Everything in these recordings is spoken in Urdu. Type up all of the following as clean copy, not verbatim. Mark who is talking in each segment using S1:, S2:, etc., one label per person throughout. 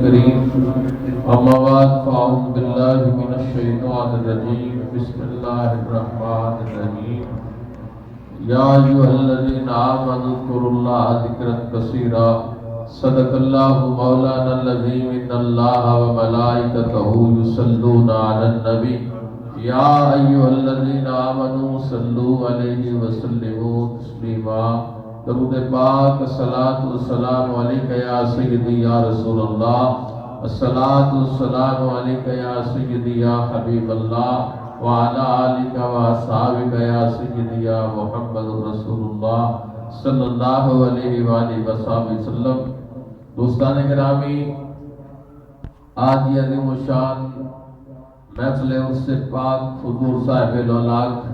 S1: الكريم أما بعد فأعوذ بالله من الشيطان الرجيم بسم الله الرحمن الرحيم يا أيها الذين آمنوا اذكروا الله ذكرا كثيرا صدق الله مولانا العظيم إن الله وملائكته يصلون على النبي يا أيها الذين آمنوا صلوا عليه وسلموا تسليما درود پاک الصلاۃ والسلام علیک یا سیدی یا رسول اللہ الصلاۃ والسلام علیک یا سیدی یا حبیب اللہ وعلی آلک و اصحابک یا سیدی یا محمد رسول اللہ صلی اللہ علیہ وآلہ وسلم۔ دوستان گرامی، آج یہ عظیم الشان محفل عرس پاک حضور صاحب الاولاق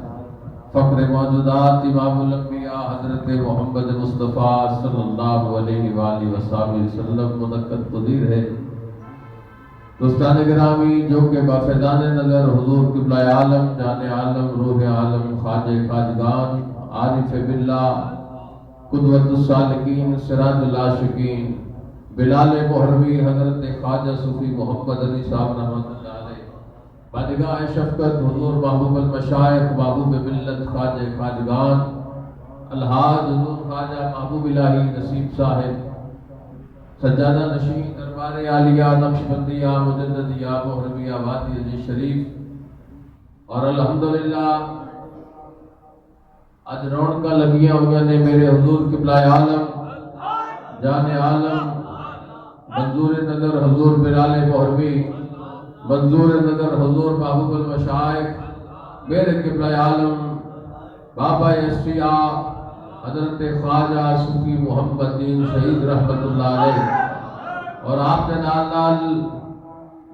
S1: فخر موجودات امام الانبیاء حضرت محمد مصطفیٰ صلی اللہ علیہ وآلہ وسلم منعقد پذیر ہے۔ دوستان گرامی، جو کہ بافیضان نظر حضور قبلہ عالم جان عالم روح عالم خواجہ خواجگان عارف باللہ قدوۃ السالکین سراج العاشقین بلال محروی حضرت خواجہ صوفی محمد علی صاحب رحمۃ اللہ علیہ بادگاہ شفقت حضور محبوب المشائخ محبوب ملت خواجہ خواجگان الحاج حضور خواجہ محبوب الہی نصیب صاحب سجادہ نشین دربار عالیہ نقشبندیہ مجددیہ محرمیہ وادی عزیز شریف، اور الحمدللہ آج رونقاں لگیاں ہوئے نے میرے حضور قبلہ عالم جان عالم منظور نظر حضور بلال محروی منظور نظر حضور محبوب المشائخ میرے قبلہ عالم بابا اشفیاء حضرت خواجہ صوفی محمد دین شہید رحمت اللہ علیہ، اور آپ کے نال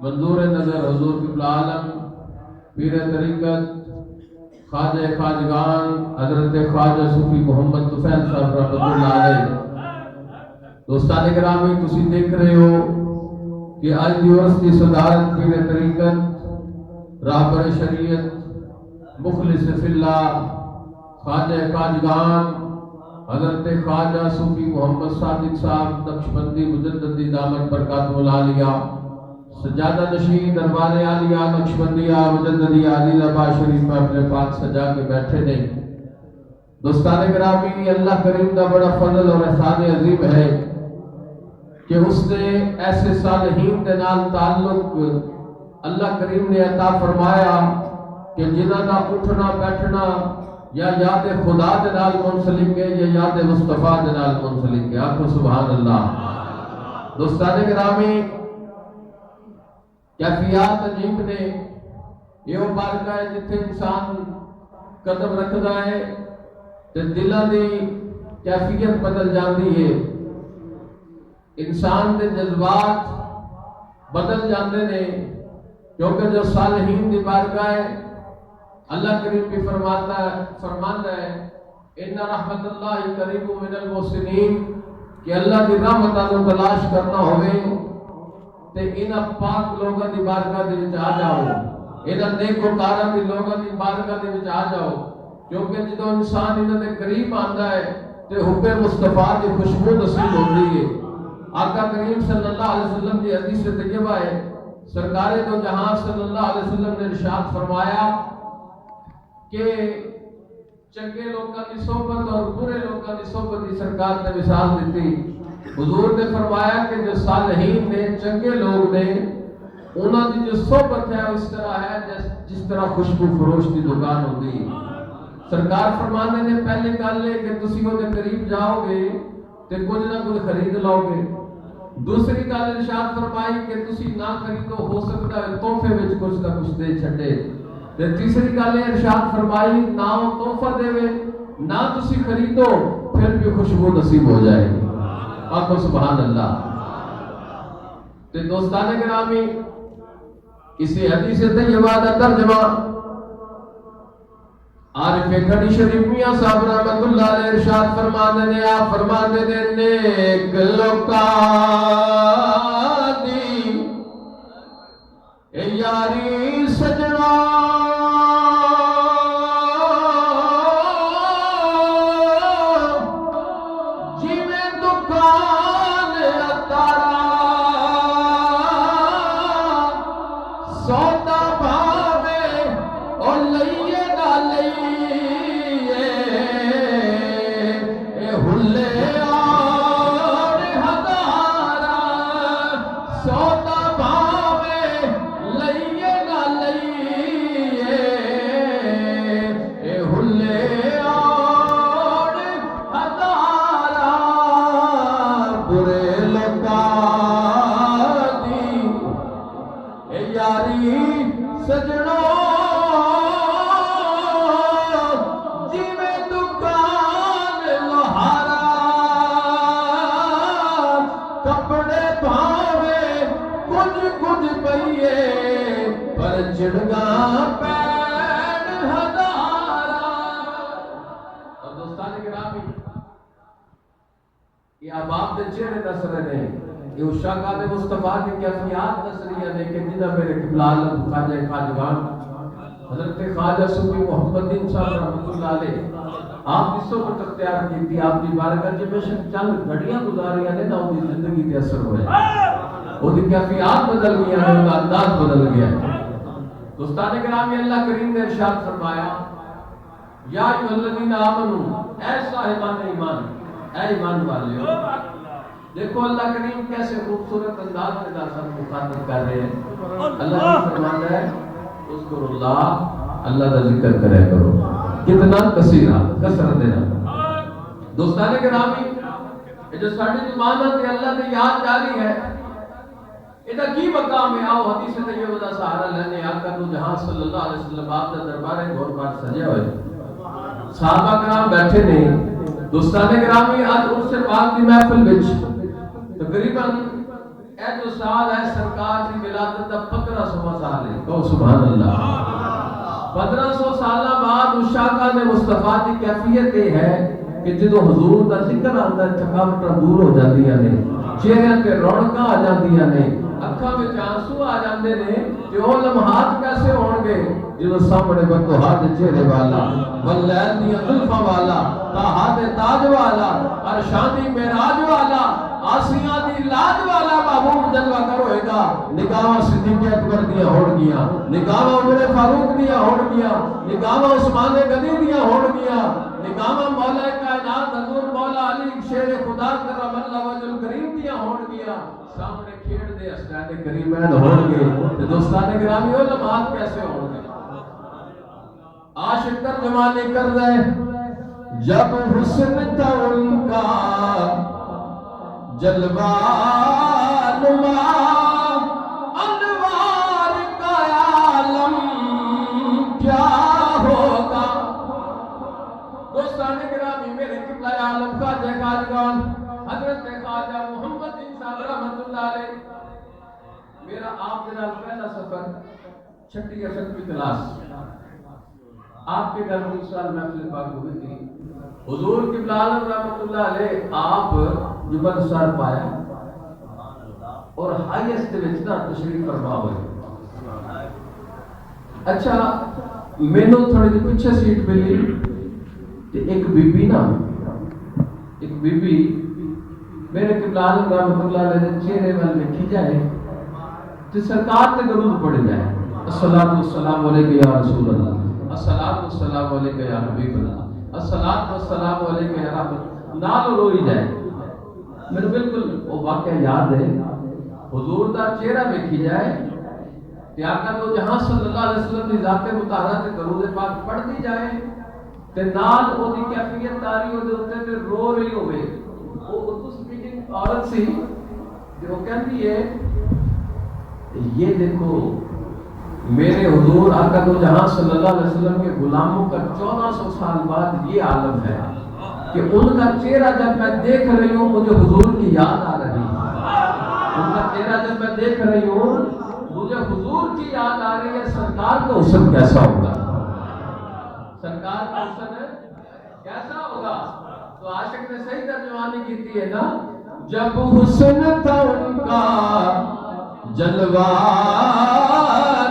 S1: منظور نظر حضور قبلہ عالم پیر طریقت خواجہ خواجگان حضرت خواجہ صوفی محمد طفیل صاحب رحمت اللہ علیہ۔ دوستان گرامی، تسی دیکھ رہے ہو کہ آج دیورس کی صدارت پیر طریقت راہبر شریعت مخلص فی اللہ خواجہ خواجگان حضرت خواجہ صوفی محمد صادق صاحب نقشبندی مجددی دامت برکاتہ العالیہ سجادہ نشین دربار عالیہ نقشبندیہ مجددی علی ربا شریف میں اپنے پاک سجا کے بیٹھے نے۔ دوستان گرامی، اللہ کریم کا بڑا فضل اور احسان عظیم ہے کہ اس نے ایسے صالحین کے نال تعلق اللہ کریم نے عطا فرمایا کہ جنہاں دا اٹھنا بیٹھنا یا یاد خدا دے نال منسلک ہے یا یاد مصطفیٰ دے نال منسلک ہے۔ آخو سبحان اللہ۔ دوستان گرامی، کیفیات عجیب نے، یہ وہ بارگاہ ہے جتھے انسان قدم رکھدا ہے تے دلاں دی کیفیت بدل جاندی ہے، انسان دے جذبات بدل جاندے نے، کیونکہ جو صالحین دی بارگاہ ہے اللہ کریم بھی فرماندا ہے ان رحمت اللہ قریب من المحسنین، کہ اللہ دی رحمت کو تلاش کرنا ہوئے تے انہاں پاک لوگاں دی بارگاہ دے وچ آ جاؤ، انہاں نیکوکاراں دی لوگاں دی بارگاہ دے وچ آ جاؤ، کیونکہ جدوں انسان انہاں دے قریب آندا ہے تے حب مصطفیٰ دی خوشبو نصیب ہوندی ہے۔ آقا کریم صلی اللہ علیہ وسلم کی حدیث طیبہ ہے، سرکار دو جہاں صلی اللہ علیہ وسلم نے ارشاد فرمایا کہ چنگے لوگوں کی صحبت اور برے لوگوں کی صحبت کی سرکار نے مثال دیتی۔ حضور نے فرمایا کہ جو صالحین نے چنگے لوگ نے انہوں کی جو صحبت ہے اس طرح ہے جس طرح خوشبو فروش کی دکان ہوتی ہے۔ سرکار فرمانے نے پہلے گل ہے کہ تسی وہ قریب جاؤ گے تے کچھ نہ کچھ خرید لاؤ گے، دوسری گل ارشاد فرمائی کہ تسی نہ خریدو ہو سکتا ہے تحفے وچ کچھ نہ کچھ دے چھڈے، تے تیسری گل ارشاد فرمائی نہ وہ تحفہ دے نہ تسی خریدو پھر بھی خوشبو نصیب ہو جائے گی۔ آخو سبحان اللہ۔ تے دوستان گرامی، اسی حدیث طیبہ کا ترجمہ عارف کھڑی شریف میاں صاحب رحمت اللہ علیہ ارشاد فرماندے نے، آپ فرماندے نے نیک لوکاں دی اے یاری سجنا جی میں دکان اتارا سوتا بھاوے لئیے نہ لئیے اے ہلے اور ہزارہ برے لگا دی اے یاری سجنوں چڑگا پین ہزارہ. اور دوستان گرامی یہ احباب دے چہرے دس رہے ہیں، یہ اشاقات مصطفیٰ کی کیفیات دس رہی ہیں کہ جنہ میرے قبلہ عالم خواجہ خواجگان حضرت خواجہ صوفی محمد دین صاحب رحمۃ اللہ علیہ آپ کی صحبت اختیار کی تھی، آپ کی بارگاہ جب بے شک چند گھڑیاں گزاری ہیں نا ان کی زندگی تے اثر ہوئے، ان کی کیفیات بدل گیا ہے، ان کا انداز بدل گیا ہے. دوستان گرامی اللہ کریم نے ارشاد فرمایا یا ایھا الذین آمنوا، اے صاحبان ایمان، اے ایمان والو. دیکھو اللہ کریم کیسے خوبصورت انداز میں سب مخاطب کر رہے ہیں. اللہ نے فرمایا ہے اذکروا اللہ، اللہ کا ذکر کریا کرو. کتنا کثیرہ کثرت دینا. دوستان گرامی یہ جو ساڑھی زبان ہے اللہ نے یاد جاری ہے، ادھا کی مقام ہے. آؤ حدیث طیبہ دا سہارا لینے آقا دو جہاں صلی اللہ علیہ وسلم آپ دا دربار گھور بار سجے ہوئے، صحابہ کرام بیٹھے نہیں. دوستان گرامی آج ان سے پاک دی محفل بچ تقریباً اے جو سال ہے سرکار کی ولادت دا 1500 سال ہے. کہو سبحان اللہ. 1500 سالہ بعد اشاقہ نے مصطفیٰ کی کیفیت یہ ہے کہ جدو حضور دا ذکر آندہ تھکاوٹاں دور ہو جاندیاں نے، چہرے تے رونقاں آ جاندیاں نے، اکھاں وچ آنسو آ جاندے نے. تے او لمحات کیسے ہون گے جدو سامنے بطوحات چہرے والا، واللیل دی زلفاں والا، طٰہٰ دے تاج والا، عرشاں دی معراج والا، آسیاں دی لاج والا محبوب جلوہ کر ہوئے گا. نگاہاں صدیق اکبر دیا ہوڑ گیا، نگاہاں عمر فاروق دیا ہوڑ گیا، نگاہاں عثمان غنی دیا ہوڑ گیا، نگاہاں مولا کائنات حضور مولا علی شیر خدا کرم اللہ وجہ الکریم دیا ہوڑ گیا. سامنے کھیڑ دے اسرار کریمین ہوڑ گئے. دوستان گرامی وہ لمحات کیسے ہوڑ گئے؟ عاشق ترجمانی کر رہے جب حسن تھا ان کا جلوہ نما، انوار کا عالم کیا ہوگا. دوستان گرامی میرے قبلہ عالم خواجہ خواجگان حضرت خواجہ محمد بن صاحب رحمۃ اللہ علیہ، میرا آپ جناب پہلا سفر چھٹی یا ساتویں کلاس آپ کے گھر میں اس سال محفل پاک ہوئی تھی. حضور قبلہ عالم رحمۃ اللہ علیہ آپ جبل سار پایا اور ہائیسٹ وچنا تشریف فرما ہوئے. اچھا مینوں تھوڑی جی پیچھے سیٹ ملی تے ایک بی بی میرے قبلہ عالم رحمۃ اللہ علیہ چہرے وال لکھی جائے تے سرکار تے درود پڑھ جائے، الصلاۃ والسلام علیکہ یا رسول اللہ، الصلاۃ والسلام علیکہ یا حبیب اللہ، الصلاۃ والسلام علیکہ یا رحمت، نال روئی جائے. میرے بالکل وہ واقعہ یاد ہے. حضور دا چہرہ دیکھی جائے کہ آقا تو جہاں صلی اللہ علیہ وسلم دی ذات مطہرہ تے درود پاک پڑھ دی جائے تے نال او دی کیفیت تاری او دے اوتے تے رو رہی ہوے. وہ اردو سپیکنگ عورت سی جو کہتی ہے یہ دیکھو میرے حضور آقا تو جہاں صلی اللہ علیہ وسلم کے غلاموں کا 1400 سال بعد یہ عالم ہے کہ ان کا چہرہ جب میں دیکھ رہی ہوں مجھے حضور کی یاد آ رہی ہے. ان کا چہرہ جب میں دیکھ رہی ہوں مجھے حضور کی یاد آ رہی ہے. سرکار کا حسن کیسا ہوگا؟ سرکار کا حسن کیسا ہوگا؟ تو عاشق نے صحیح ترجمانی کی ہے نا، جب حسن تھا ان کا جلوہ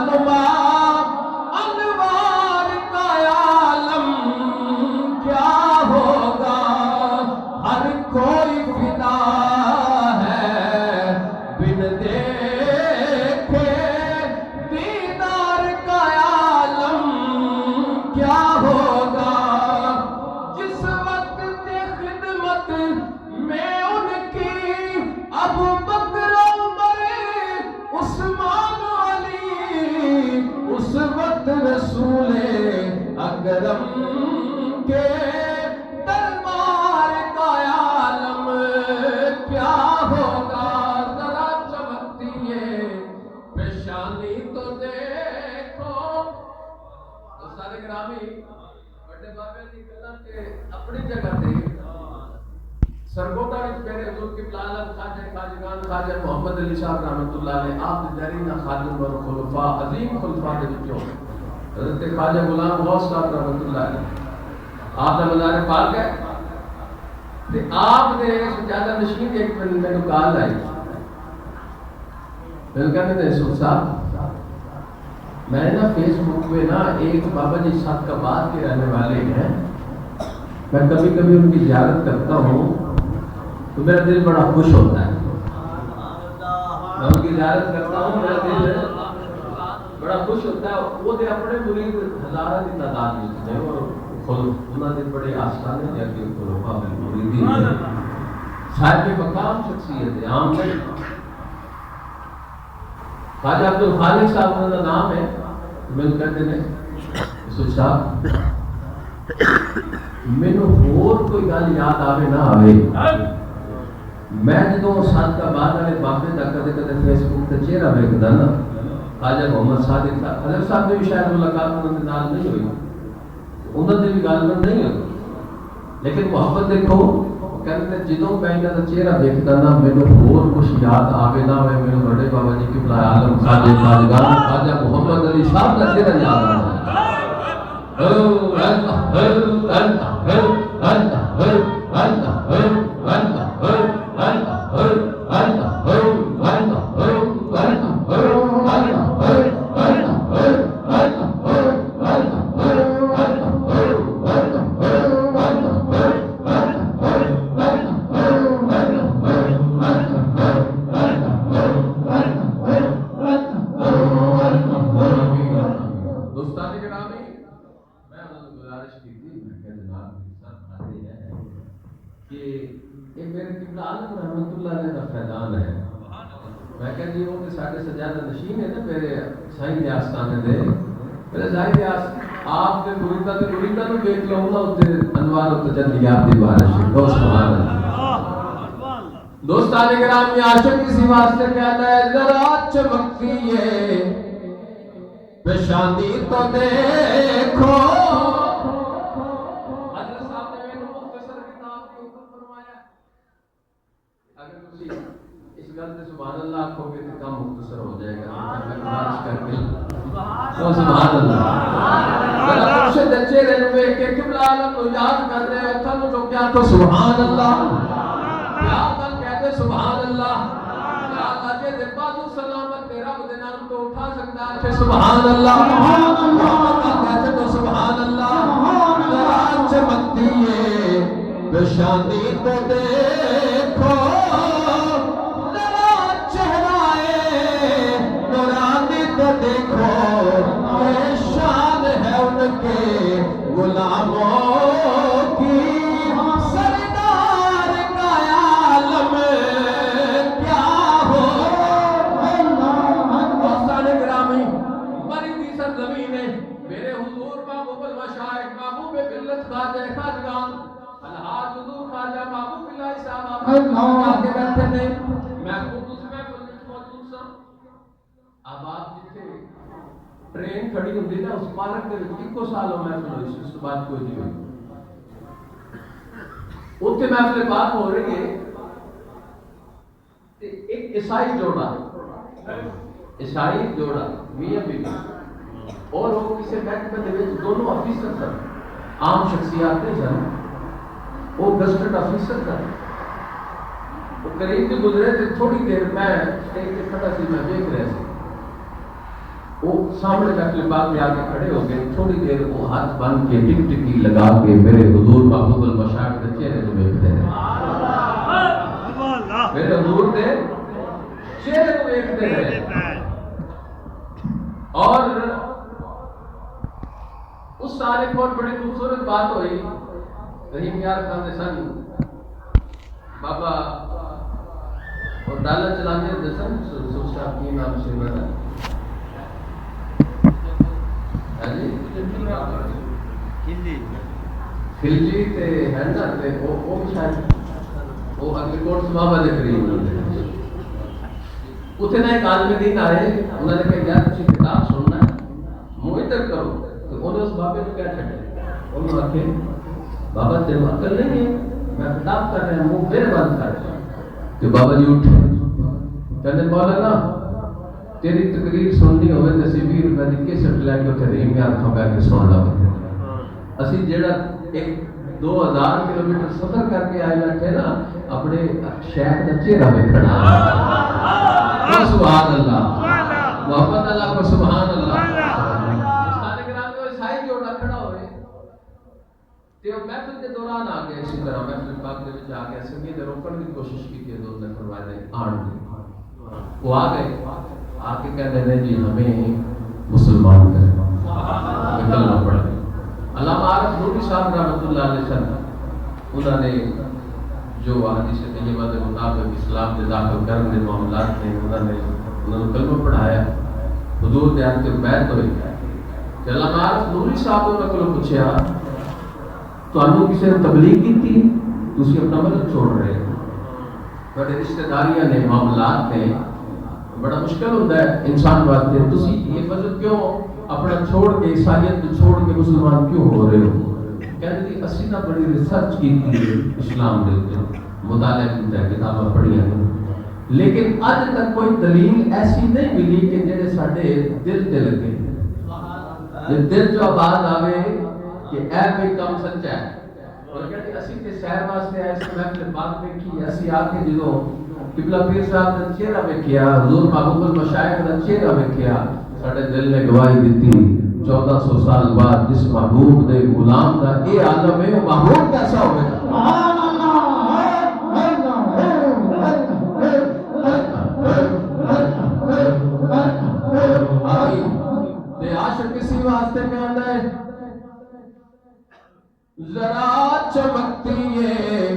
S1: نما، انوار کا عالم کیا ہوگا. ہر کوئی فدا ہے بن دیکھے دیدار کا عالم کیا ہوگا. جس وقت خدمت میں ان کی ابو بکر عمر کرم کے دربار کا عالم کیا ہوگا، ذرا چمکتی ہے پیشانی تو دیکھو۔ سارے گرامی بڑے بابے دی گلاں تے اپنی جگہ تے سرگودا وچ میرے حضور قبلہ عالم خواجہ خواجگان خواجہ محمد علی صاحب رحمۃ اللہ علیہ آپ دے دیرینہ خادم اور خلفاء عظیم خلفاء دے وچوں حضرت خواجہ غلام غوث صاحب رحمۃ اللہ علیہ آپ دا مزار پاک ہے تے آپ دے سجادہ نشین ایک مینوں کال آئی، میں کہتے ہیں سر صاحب میں نا فیس بک پہ نا ایک بابا جی صادقآباد کے رہنے والے ہیں، میں کبھی کبھی ان کی زیارت کرتا ہوں تو میرا دل بڑا خوش ہوتا ہے، میں ان کی زیارت کرتا ہوں میرا دل بڑا خوش ہوتا ہے۔ وہ دے اپنے مرید ہزاروں کی تعداد میں ہیں اور انہوں نے بڑے آستانے جا کے خلفاء مریدین ہیں، صاحب مقام شخصیت ہے، عام نہیں۔ خواجہ عبدالخالق صاحب کا نام ہے، میں کہتے ہیں یوسف صاحب مینوں اور کوئی گل یاد آوے نہ آوے، میں جدوں صادقآباد والے بابے دا کدے کدے فیس بک تے چہرہ ویکھدا نا خواجہ محمد صادق صاحب حضرت صاحب نے بھی شاید ملاقات انہوں نے نال نہیں ہوئی، انہوں نے بھی گل نہیں ہوئی، لیکن محبت دیکھو کہتے جدوں میں انہاں دا چہرہ دیکھدا نا مینوں اور کچھ یاد آوے نہ ہوئے، مینوں بڑے بابا جی قبلہ عالم خواجہ خواجگان خواجہ محمد علی صاحب دا چہرہ یاد آ آپ کے مریداں نوں دیکھ لو نا تے انوار و تجلیات دی بارش ہے، سبحان اللہ۔ دوستان گرامی عاشق کسی واسطے کہتا ہے ذرا چمکتی ہے پیشانی تو دیکھو۔ حضرت صاحب نے میں مختصر کتاب کے اوپر فرمایا اگر تسی اس گل تے سبحان اللہ آکھو گے تو کام مختصر ہو جائے گا، میں بارش کر کے سبحان اللہ مرشد چہرے نوں ویکھ کے قبلہ عالم نوں یاد کر رہے ہیں، تھانوں جو کیا تو سبحان اللہ کیا گل کہتے سبحان اللہ، کیا اجے دے بازو سلامت تے رب دے نام تو اٹھا سکتا ہے کہ سبحان اللہ کہتے تو سبحان اللہ۔ ذرا چمکتی ہے پیشانی تو دیکھو، ذرا چہرہ نورانی تو دیکھو، شان ہے ان کے غلاموں کی، سردار کا عالم کیا ہو۔ دوستان گرامی مریدی سرزمین ہے میرے حضور محبوب المشائخ محبوب ملت خواجہ خواجگان الحاج حضور خواجہ محبوب اللہ صاحب آپ کے بیٹھے نے، میں خود اس میں موجود سا۔ اب آپ جتنے ٹرین کھڑی ہوندی نا اس پارک دے وچ اکو سال محفل ہوئی، اس بعد کوئی نہیں ہوئی، اوتھے محفل بات ہو رہی ہے تے ایک عیسائی جوڑا میاں بیوی اور وہ کسی محکمے دے وچ دونوں افیسر سن، عام شخصیات نہیں سن، وہ گزٹڈ افیسر سن۔ وہ قریب سے گزرے تے تھوڑی دیر میں اسٹیج تے کھڑا سی، میں دیکھ رہا سی، وہ سامنے محفل پاک میں آ کے کھڑے ہو گئے، تھوڑی دیر وہ ہاتھ بن کے ٹک ٹکی لگا کے میرے حضور محبوب المشائخ کے چہرے کو دیکھتے ہیں، میرے حضور کے چہرے کو دیکھتے ہیں، اور اس سارے کو بڑی خوبصورت بات ہوئی۔ رحیم یار خان سن بابا اور ڈالا چلانے دسن سوچا کی نام سے بنا خلجی تے ہے نا تے او شاید وہ اگلی کوٹ سبابہ دے قریب ہوندے اتنے نہ ایک عالم دین آئے انہوں نے کہا یار تسی کتاب سننا ہے منہ ادھر کرو تو انہوں نے اس بابے کو کیا چھڑے انہوں نے کہا بابا تیرے عقل نہیں ہے میں کتاب کر رہا ہوں منہ پھر بند کر کہ بابا جی اٹھے کہنے مولانا تیری تقریر سننی ہوئے تے سی 20 روپے دی کیسٹ لے کے اتنے رحیم یار کھا بیٹھ کے سن لا اسی جیڑا ایک 2000 کلومیٹر سفر کر کے آئے بیٹھے نا اپنے شیخ کا چہرہ دیکھنا سبحان اللہ محمد اللہ کو سبحان اللہ سارے گرام میں عیسائی جوڑا کھڑا ہوئے تے محفل کے دوران آ گئے اسی طرح محفل پاک دے وچ آ گیا سنگی دے روکن کی کوشش کی کہ دو نے فرمایا دے آن دی وہ آ گئے آ کے کہتے ہیں جی ہمیں مسلمان کریں نکلنا پڑا علامہ عارف نوری صاحب رحمۃ اللہ علیہ وسلم انہوں نے جو حدیث طیبہ کے مطابق اسلام کے داخل کرنے کے معاملات میں انہوں نے کلمہ پڑھایا حضور دے ہاتھ بیعت ہوئی کہ علامہ عارف نوری صاحب نے کلو پوچھا تانوں کسی نے تبلیغ کی تسی اپنا ملک چھوڑ رہے ہو بڑے رشتہ داریاں نے معاملات نے بڑا مشکل ہوتا ہے انسان واسطے تسی یہ فضل کیوں اپنا چھوڑ کے عیسائیت کو چھوڑ کے مسلمان کیوں ہو رہے ہو کہتے ہیں اسی نہ بڑی ریسرچ کی تھی اسلام دے اوپر مطالعہ کیتا ہے کتاباں پڑھیاں لیکن آج تک کوئی دلیل ایسی نہیں ملی کہ جڑے ساڈے دل تے لگے دل جو آواز آوے کہ اے کوئی کام سچا ہے اور کہتے اسی تے سیر واسطے آئے اس محفل پاک ویکھی اسی آ کے جدوں قبلہ پیر صاحب دا چہرہ ویکھیا حضور محبوب المشائخ دا چہرہ ویکھیا ساڈے دل نے گواہی دیتی 1400 سال بعد جس محبوب دے غلام دا اے عالم ہے وہ محبوب کیسا ہوگا سبحان اللہ عاشق کسی واسطے میں آتا ہے ذرا چمکتی ہے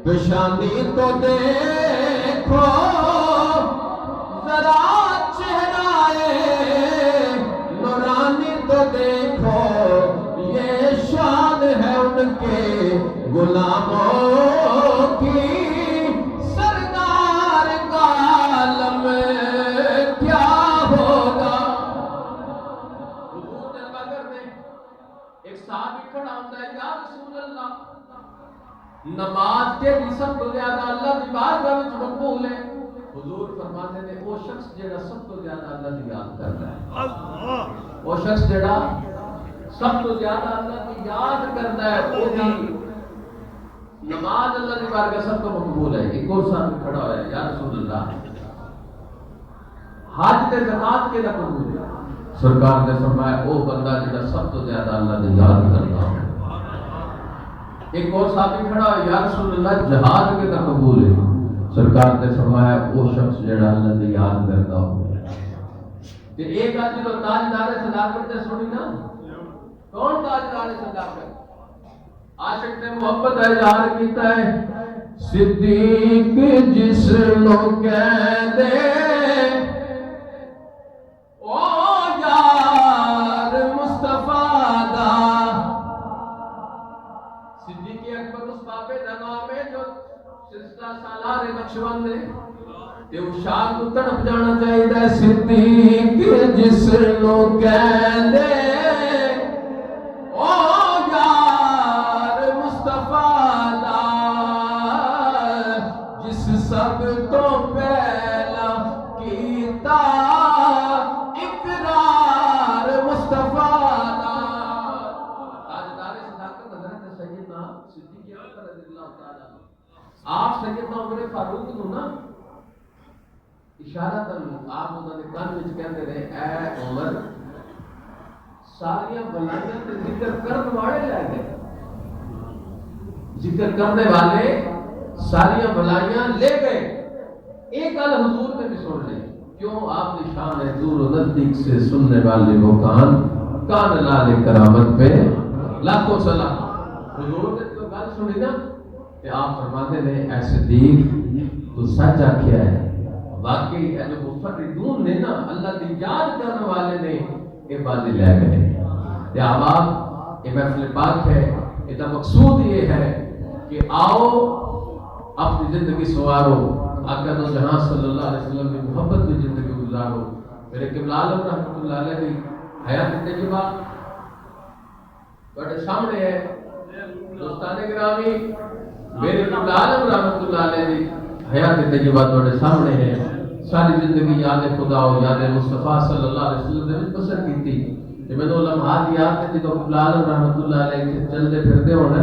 S1: پیشانی تو دیکھو ذرا چہرہ نورانی تو دیکھو یہ شان ہے ان کے غلاموں کی سردار کا عالم کیا ہوگا حضور نے بغیر میں ایک صحابی کھڑا ہوتا ہے یا رسول اللہ نماز کے بھی سب تو زیادہ اللہ کی بارگاہ میں مقبول ہے حضور فرماتے ہیں وہ شخص جڑا سب تو زیادہ اللہ کی یاد کرتا ہے وہ شخص جڑا سب تو زیادہ اللہ کی یاد کرتا ہے وہ بھی نماز اللہ کی بارگاہ سب کو مقبول ہے ایک اور صاحب کھڑا ہوا ہے یا رسول اللہ حج تے زکات کے دا قبول ہے سرکار نے فرمایا وہ بندہ جڑا سب تو زیادہ اللہ کی یاد کرتا ہے ایک اور صحابی کھڑا ہے یا رسول اللہ جہاد کے کا قبول ہے سرکار نے فرمایا وہ شخص جڑا اللہ کی یاد کرتا ہو کہ ایک آدمی تو تاجدار صداقت نے سنی نا کون تاجدار صداقت عاشق نے محبت کا اظہار کیتا ہے صدیق جس نو کہہ دے او یار مصطفیٰ دا صدیق اکبر اس بابے دا نام ہے جو سلسلہ سالار نقشبند ہے تے او شان کو تڑپ جانا چاہیے صدیق جس نو کہہ دے او یار مصطفیٰ دا جس سب تو پہلا کیتا اقرار مصطفیٰ دا تاجدار صداقت حضرت سیدنا صدیق اکبر رضی اللہ تعالی آپ سیدنا عمر فاروق نو نا اشارتاً آپ انہوں نے کان وچ کہندے رہے اے عمر ساریاں بلائیاں تے ذکر کرنے والے لے گئے ذکر کرنے والے ساریاں بلائیاں لے گئے ایک گل حضور نے بھی سن لی کیوں آپ کی شان ہے دور و نزدیک سے سننے والے وہ کان لال کرامت پہ لاکھوں سلام حضور نے تو گل سنی نا کہ آپ فرماتے ہیں اے صدیق تو سچ آکھیا ہے واقعی جو مفردون نے نا اللہ کی یاد کرنے والے نے یہ بازی لے گئے یا آپ یہ محفل پاک ہے، اس کا مقصود یہ ہے کہ آؤ اپنی زندگی سوارو، آقا دو جہاں صلی اللہ علیہ وسلم کی محبت میں زندگی گزارو۔ میرے قبلہ عالم رحمۃ اللہ علیہ کی حیات تجربہ بڑے سامنے ہے۔ دوستان گرامی، میرے قبلہ عالم رحمۃ اللہ علیہ کی حیات تجربہ بڑے سامنے ہے۔ ساری زندگی یاد خدا و یاد مصطفیٰ صلی اللہ علیہ وسلم نے بسر کی تھی۔ کہ میں نے لمحات یاد ہے جب قبلہ عالم رحمۃ اللہ علیہ کے چلتے پھرتے ہونا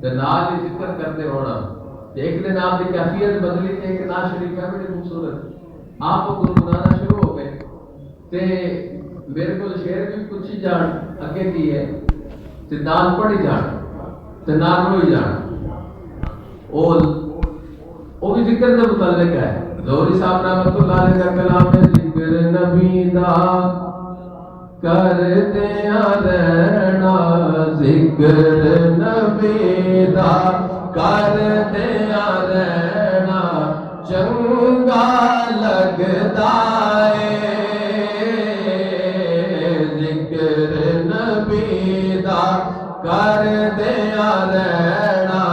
S1: تے نال ہی ذکر کرتے ہونا، ایک دن آپ کی کیفیت بدلی تھی کہ ناز شریف ہے بڑی خوبصورت، آپ کو گنگنانا شروع ہو گئے تے میرے کو شعر بھی پوچھی جان اگے کی ہے تے نال پڑھی جان تے نال روئی جان، وہ بھی ذکر کے متعلق ہے۔ ظہوری صاحب رحمۃ اللہ علیہ کا کلام ہے، ذکر نبی دا کردیا رہنا، ذکر نبی دا کردیا رہنا، چنگا لگدا ہے، ذکر نبی دا کردیا رہنا،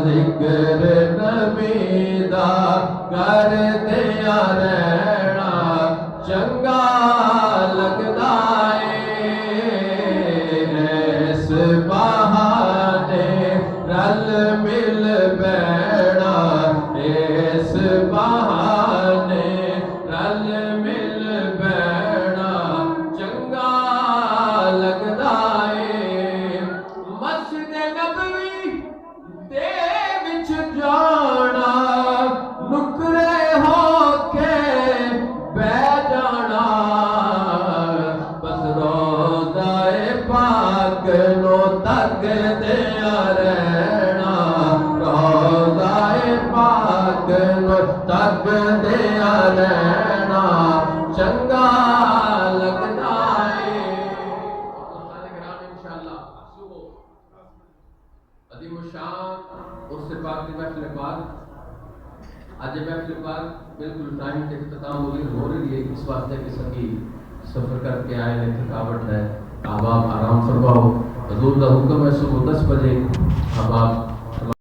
S1: ذکر نبی دا کردیا رہنا، چنگا لگدا ہے، اس بہانے رل مل بیڑا، اس بہانے رل مل بیڑا، چنگا لگدا ہے، مسجد نبوی دے وچ جانا، نکرے ہو کے بہ جانا، بس روضہ پاک نو تک دیا رہنا، روضہ پاک نو تک دیا رہنا، چنگا لگدا ہے۔ انشاءاللہ عظیم الشان اس سے پاک دی محفل پاک، آج محفل پاک بالکل ٹائم کے اختتام ہو رہی ہے، اس واسطے کہ سبھی سفر کر کے آئے ہیں، تھکاوٹ ہے، اب آپ آرام فرماؤ۔ حضور کا حکم ہے صبح 10 بجے اب آپ